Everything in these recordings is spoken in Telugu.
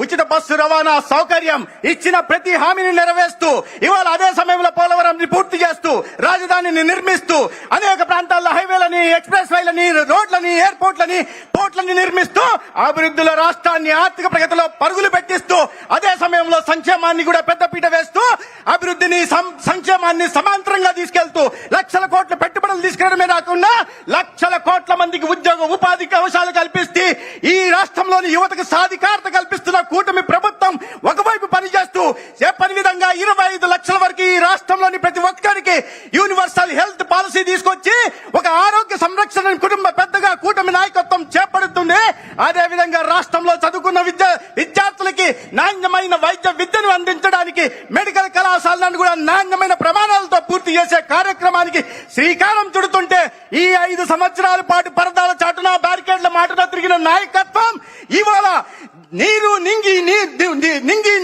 ఉచిత బస్సు రవాణా సౌకర్యం ఇచ్చిన ప్రతి హామీని నెరవేరుస్తూ ఇవాళ అదే సమయంలో పోలవరం పూర్తి చేస్తూ రాజధానిని నిర్మిస్తూ అనేక ప్రాంతాల్లో హైవేలని, ఎక్స్ప్రెస్ వేలని, రోడ్లని, ఎయిర్పోర్ట్లని, పోర్ట్లని నిర్మిస్తూ అభివృద్ధిలో రాష్ట్రాన్ని ఆర్థిక ప్రగతిలో పరుగులు పెట్టిస్తూ అదే సమయంలో సంక్షేమాన్ని కూడా పెద్దపీట వేస్తూ అభివృద్ధిని సంక్షేమాన్ని సమాంతరంగా తీసుకెళ్తూ లక్షల కోట్ల పెట్టుబడులు తీసుకెళ్లడమే కాకుండా లక్షల కోట్ల మందికి ఉద్యోగ ఉపాధి అవకాశాలు కల్పిస్తూ ఈ రాష్ట్రంలోని యువతకు సాధికారత కల్పిస్తున్న కూటమి ప్రభుత్వం ఒకవైపు పనిచేస్తూ చెప్పని విధంగా 25 లక్షల వరకు ఈ రాష్ట్రంలోని ప్రతి ఒక్కరికి యూనివర్సల్ హెల్త్ పాలసీ తీసుకొచ్చి ఒక ఆరోగ్య సంరక్షణ కుటుంబ పెద్దగా కూటమి నాయకత్వం చేపడుతుంది. అదే విధంగా రాష్ట్రంలో చదువుకున్న విద్యార్థులకి నాణ్యమైన వైద్య విద్యను అందించడానికి మెడికల్ కళాశాలను కూడా నాణ్యమైన ప్రమాణాలతో పూర్తి చేసే కార్యక్రమానికి శ్రీకారం చుడుతుంటే ఈ 5 సంవత్సరాల పాటు పరదాల చాటున బ్యారికేడ్ల మాటన తిరిగిన నాయకత్వం ఇవాళ నీరు నింగి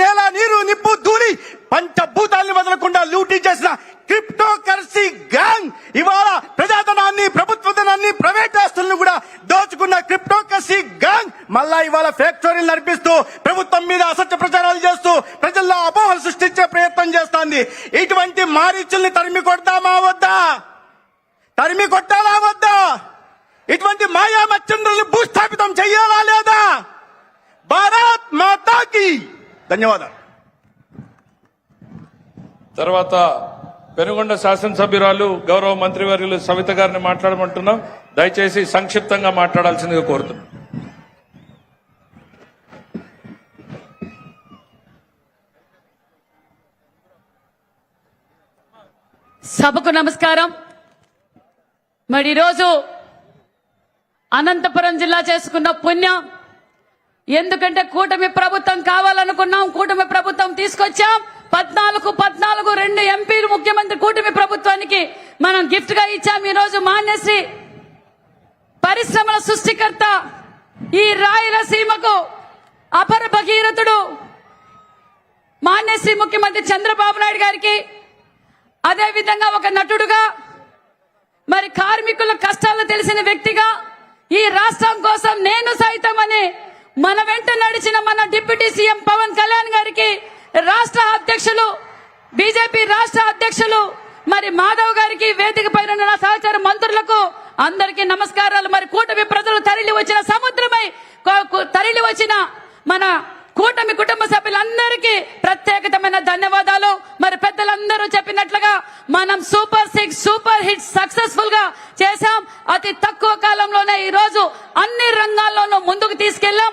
నేల నీరు నిప్పు ధూళి పంచభూతాల్ని వదలకుండా లూటీ చేసిన క్రిప్టో కరెన్సీ గ్యాంగ్ ఇవాళ ప్రజాధనాన్ని, ప్రభుత్వ ధనాన్ని, ప్రైవేట్ ఆస్తులను కూడా దోచుకున్న క్రిప్టో కరెన్సీ గ్యాంగ్ మళ్ళా ఇవాళ ఫేక్ స్టోరీలు నడిపిస్తూ ప్రభుత్వం మీద అసత్య ప్రచారాలు చేస్తూ ప్రజల్లో అపోహలు సృష్టించే ప్రయత్నం చేస్తోంది. ఇటువంటి మారీచుల్ని తరిమి కొడతామా వద్దా? తరిమి కొట్టాలా వద్దా? ఇటువంటి మాయా మచ్చంద్రుల్ని భూస్థాపితం చెయ్యాలా లేదా? భారత్ మాతాకి ధన్యవాదాలు. తర్వాత పెనుగొండ శాసనసభ్యురాలు గౌరవ మంత్రివర్యులు సవిత గారిని మాట్లాడమంటున్నాం. దయచేసి సంక్షిప్తంగా మాట్లాడాల్సిందిగా కోరుతున్నాం. సభకు నమస్కారం. మరి ఈరోజు అనంతపురం జిల్లా చేసుకున్న పుణ్యం. ఎందుకంటే కూటమి ప్రభుత్వం కావాలనుకున్నాం, కూటమి ప్రభుత్వం తీసుకొచ్చాం. 14 2 ఎంపీలు ముఖ్యమంత్రి కూటమి ప్రభుత్వానికి మనం గిఫ్ట్ గా ఇచ్చాం. ఈరోజు మాన్యశ్రీ పరిశ్రమల సృష్టికర్త, ఈ రాయలసీమకు అపర భగీరథుడు మాన్యశ్రీ ముఖ్యమంత్రి చంద్రబాబు నాయుడు గారికి, అదే విధంగా ఒక నటుడుగా, మరి కార్మికుల కష్టాలు తెలిసిన వ్యక్తిగా, ఈ రాష్ట్రం కోసం నేను సైతం అని మన వెంట నడిచిన మన డిప్యూటీ సీఎం పవన్ కళ్యాణ్ గారికి, రాష్ట్ర అధ్యక్షులు బీజేపీ రాష్ట్ర అధ్యక్షులు మరి మాధవ్ గారికి, వేదిక పైన నా సహచార మంత్రులకు అందరికీ నమస్కారాలు. మరి కూటమి ప్రజలు తరలి వచ్చిన సముద్రమై తరలి వచ్చిన మన కూటమి కుటుంబ సభ్యులందరికీ ప్రత్యేకమైన ధన్యవాదాలు. మరి పెద్దలందరూ చెప్పినట్లుగా మనం సూపర్ 6 సూపర్ హిట్స్ సక్సెస్ఫుల్ గా చేశాం. అతి తక్కువ కాలంలోనే ఈ రోజు అన్ని రంగాల్లోనూ ముందుకు తీసుకెళ్లాం.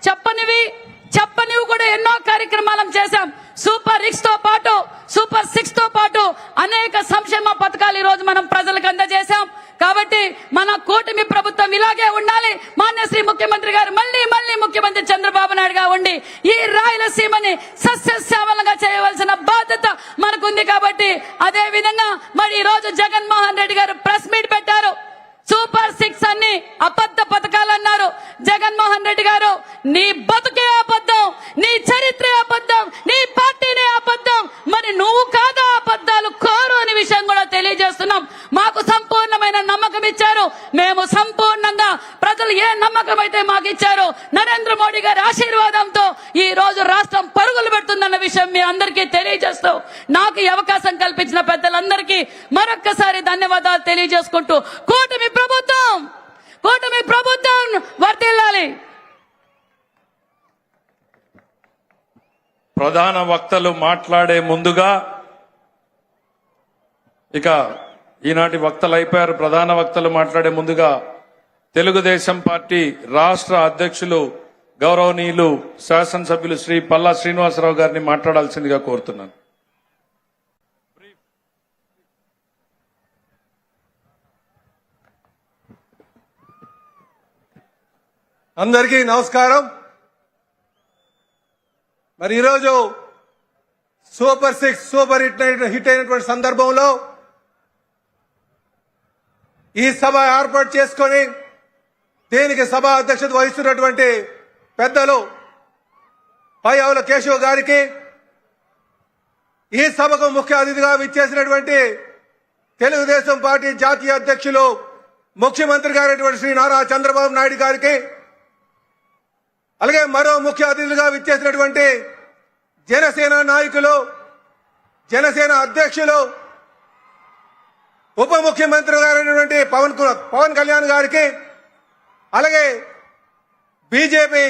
చెప్పనివి కూడా ఎన్నో కార్యక్రమాలను చేశాం. సూపర్ 6 తో పాటు సూపర్ 6 తో పాటు అనేక సంక్షేమ పథకాలు ఈ రోజు మనం ప్రజలకు అందజేశాం. కాబట్టి మన కూటమి ప్రభుత్వం ఇలాగే ఉండాలి. మాన్యశ్రీ ముఖ్యమంత్రి గారు మళ్ళీ ముఖ్యమంత్రి చంద్రబాబు నాయుడు గా ఉండి ఈ రాయలసీమని సస్యశ్యామలంగా చేయవలసిన బాధ్యత మనకుంది. కాబట్టి అదే విధంగా మరి ఈ రోజు జగన్మోహన్ రెడ్డి గారు ప్రెస్ మీట్ పెట్టారు. సూపర్ 6 అన్ని అబద్ధ పథకాలు అన్నారు. జగన్మోహన్ రెడ్డి గారు, నీ బతుకే అబద్ధం, నీ చరిత్రే అబద్ధం, నీ పార్టీనే అబద్ధం, మరి నువ్వు కాదా అబద్ధాలు కోరు అనే విషయం కూడా తెలియజేస్తున్నాం. మాకు సంపూర్ణమైన నమ్మకం ఇచ్చారు. మేము సంపూర్ణంగా ప్రజలు ఏ నమ్మకం అయితే మాకు ఇచ్చారో నరేంద్ర మోడీ గారి ఆశీర్వాదంతో ఈ రోజు రాష్ట్రం పరుగులు పెడుతుందన్న విషయం మీ అందరికీ తెలియజేస్తూ నాకు ఈ అవకాశం కల్పించిన పెద్దలందరికీ మరొక్కసారి ధన్యవాదాలు తెలియజేసుకుంటూ కూటమి ప్రభుత్వం వర్ధిల్లాలి. ప్రధాన వక్తలు మాట్లాడే ముందుగా ఇక ఈనాటి వక్తలు అయిపోయారు. ప్రధాన వక్తలు మాట్లాడే ముందుగా తెలుగుదేశం పార్టీ రాష్ట్ర అధ్యక్షులు గౌరవనీయులు శాసనసభ్యులు శ్రీ పల్లా శ్రీనివాసరావు గారిని మాట్లాడాల్సిందిగా కోరుతున్నాను. అందరికీ నమస్కారం. మరి ఈరోజు సూపర్ 6 సూపర్ హిట్ అయినటువంటి సందర్భంలో ఈ సభ ఏర్పాటు చేసుకొని దీనికి సభ అధ్యక్షత వహిస్తున్నటువంటి పెద్దలు పయ్యావుల కేశవ్ గారికి, ఈ సభకు ముఖ్య అతిథిగా విచ్చేసినటువంటి తెలుగుదేశం పార్టీ జాతీయ అధ్యక్షులు ముఖ్యమంత్రి గారైనటువంటి శ్రీ నారా చంద్రబాబు నాయుడు గారికి, అలాగే మరో ముఖ్య అతిథులుగా విచ్చేసినటువంటి జనసేన నాయకులు, జనసేన అధ్యక్షులు, ఉప ముఖ్యమంత్రి గారైనటువంటి పవన్ కళ్యాణ్ గారికి, అలాగే బీజేపీ